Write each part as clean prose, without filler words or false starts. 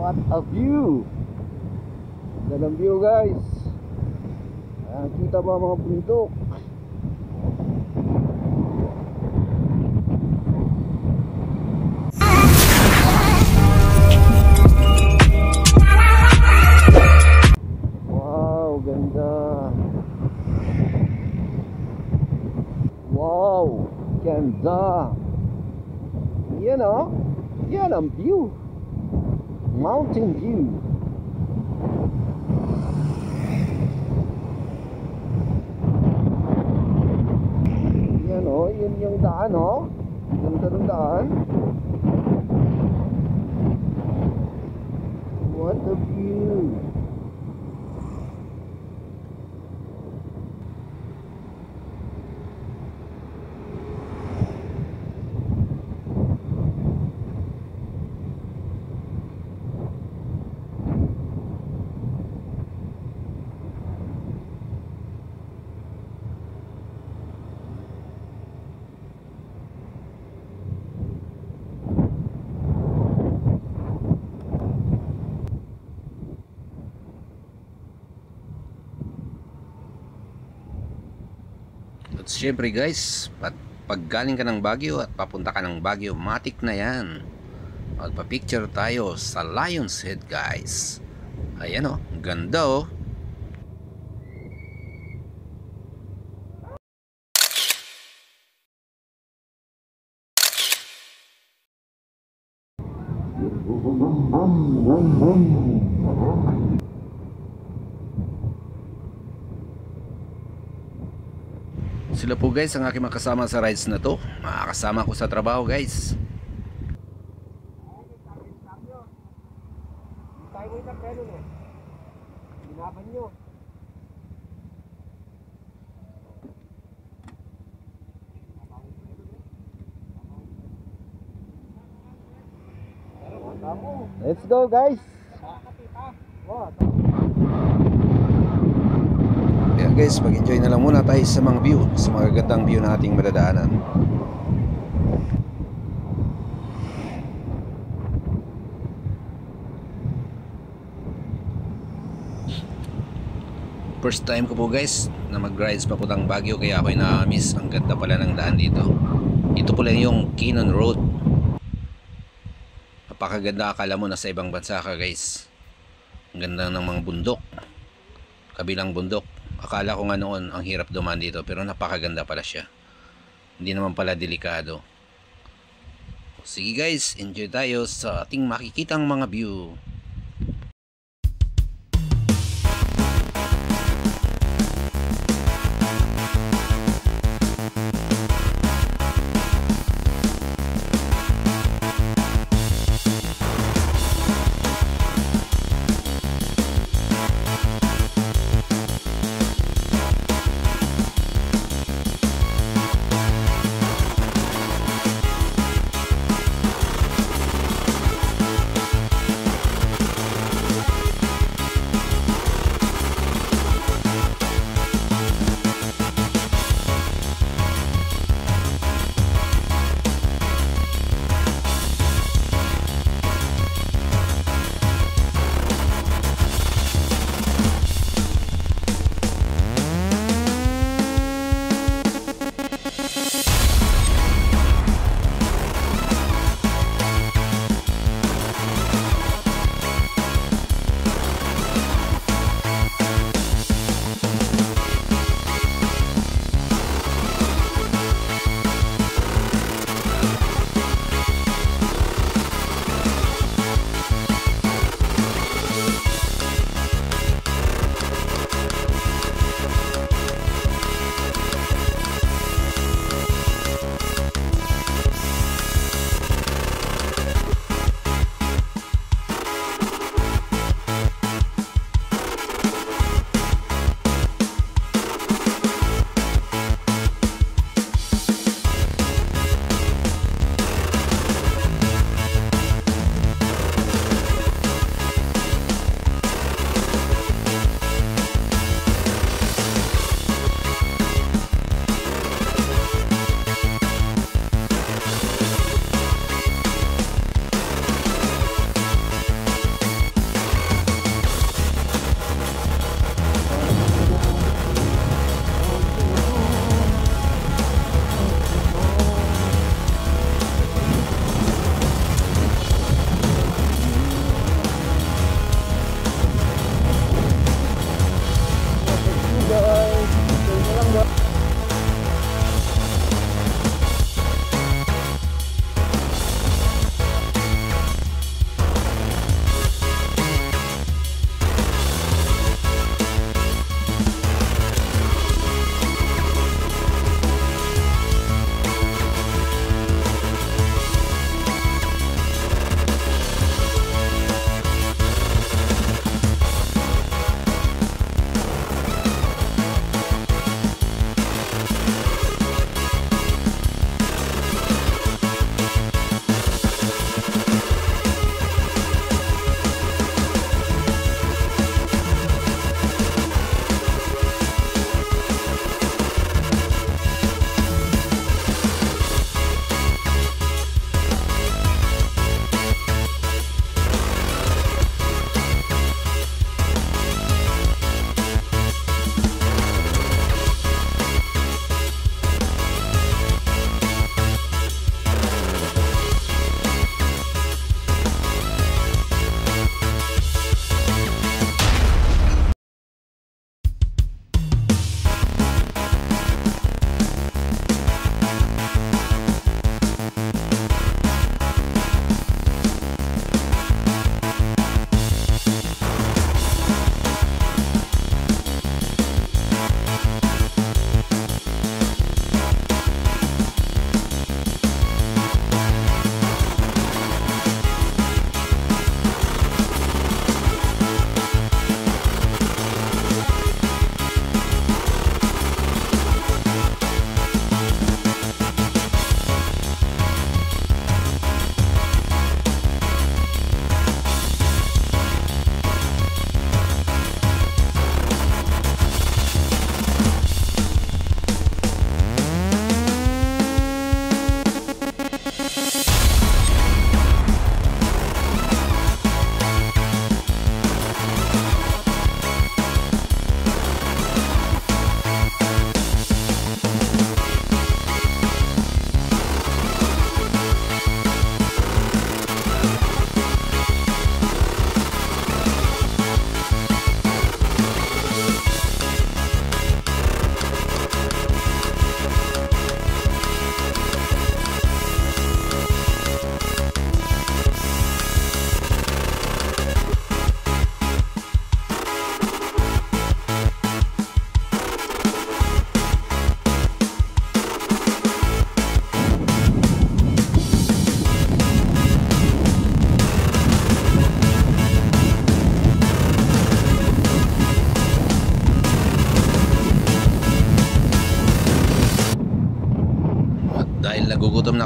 What a view! Gandang view guys. Ayan, kita ba mga bundok? Wow, ganda. Wow, ganda. Yan o. Yan ang view. Mountain view. Yan o, yun yung daan o. Ganda ng daan. What a view. At syempre guys, pag galing ka ng Baguio at papunta ka ng Baguio, matik na yan. Magpa-picture tayo sa Lion's Head guys. Ayan o, ganda o. Sila po guys ang aking makasama sa rides na to. Makakasama ko sa trabaho guys. Let's go guys. Kaya guys, mag-enjoy na lang muna tayo sa mga view, sa mga gandang view na ating madadaanan. First time ko po guys na mag-rides papuntang Baguio, kaya ako'y na-miss. Ang ganda pala ng daan dito. Ito pala yung Kinon Road. Napakaganda, akala mo nasa ibang bansa ka guys. Ang ganda ng mga bundok, kabilang bundok. Akala ko nga noon ang hirap dumaan dito, pero napakaganda pala siya. Hindi naman pala delikado. Sige guys, enjoy tayo sa ating makikitang mga view.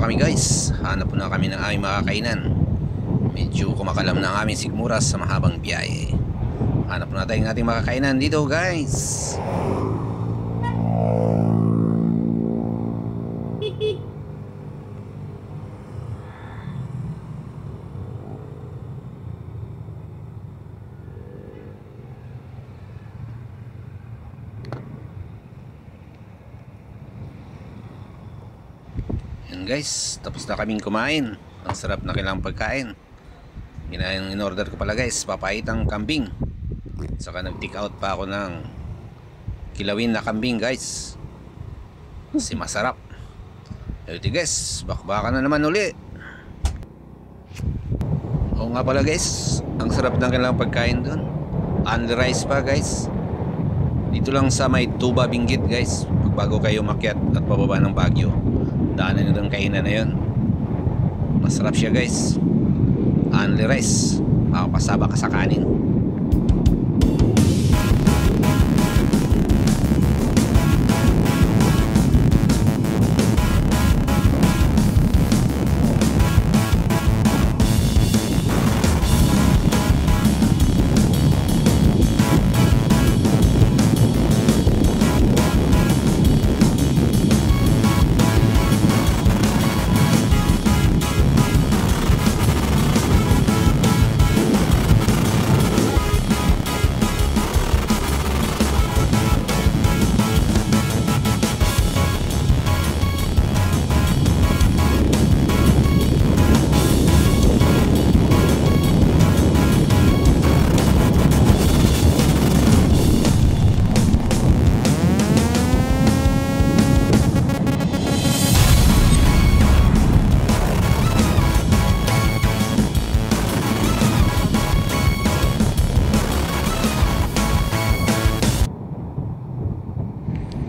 kami guys. Hanap muna kami ng aming makakainan. Medyo kumakalam na ang aming sikmuras sa mahabang biyahe. Hanap muna tayong ating makakainan dito guys. Yan guys, tapos na kaming kumain. Ang sarap na kailangang pagkain. In-order ko pala guys, papaitang kambing. Saka nag-take out pa ako ng kilawin na kambing guys. Kasi masarap. Ito guys, bakbaka na naman uli. Oo nga pala guys, ang sarap ng kailangang pagkain doon. Only rice pa guys. Dito lang sa may Tuba Benguet guys. Pagbago kayo makyat at pababa ng Baguio, daanan nyo ng kainan na yun. Masarap siya guys. Only rice, makapasaba ka sa kanin.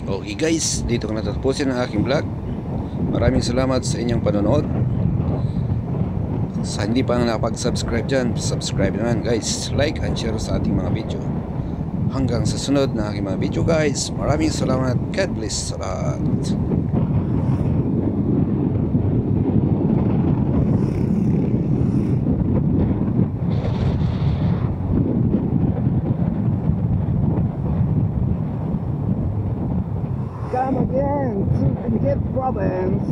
Okay guys, dito ko natatapusin ang aking vlog. Maraming salamat sa inyong panonood. Sa hindi pa nakapag-subscribe dyan, subscribe naman guys. Like and share sa ating mga video. Hanggang sa sunod na aking mga video guys. Maraming salamat. God bless sa lahat. Come again to Benguet Province.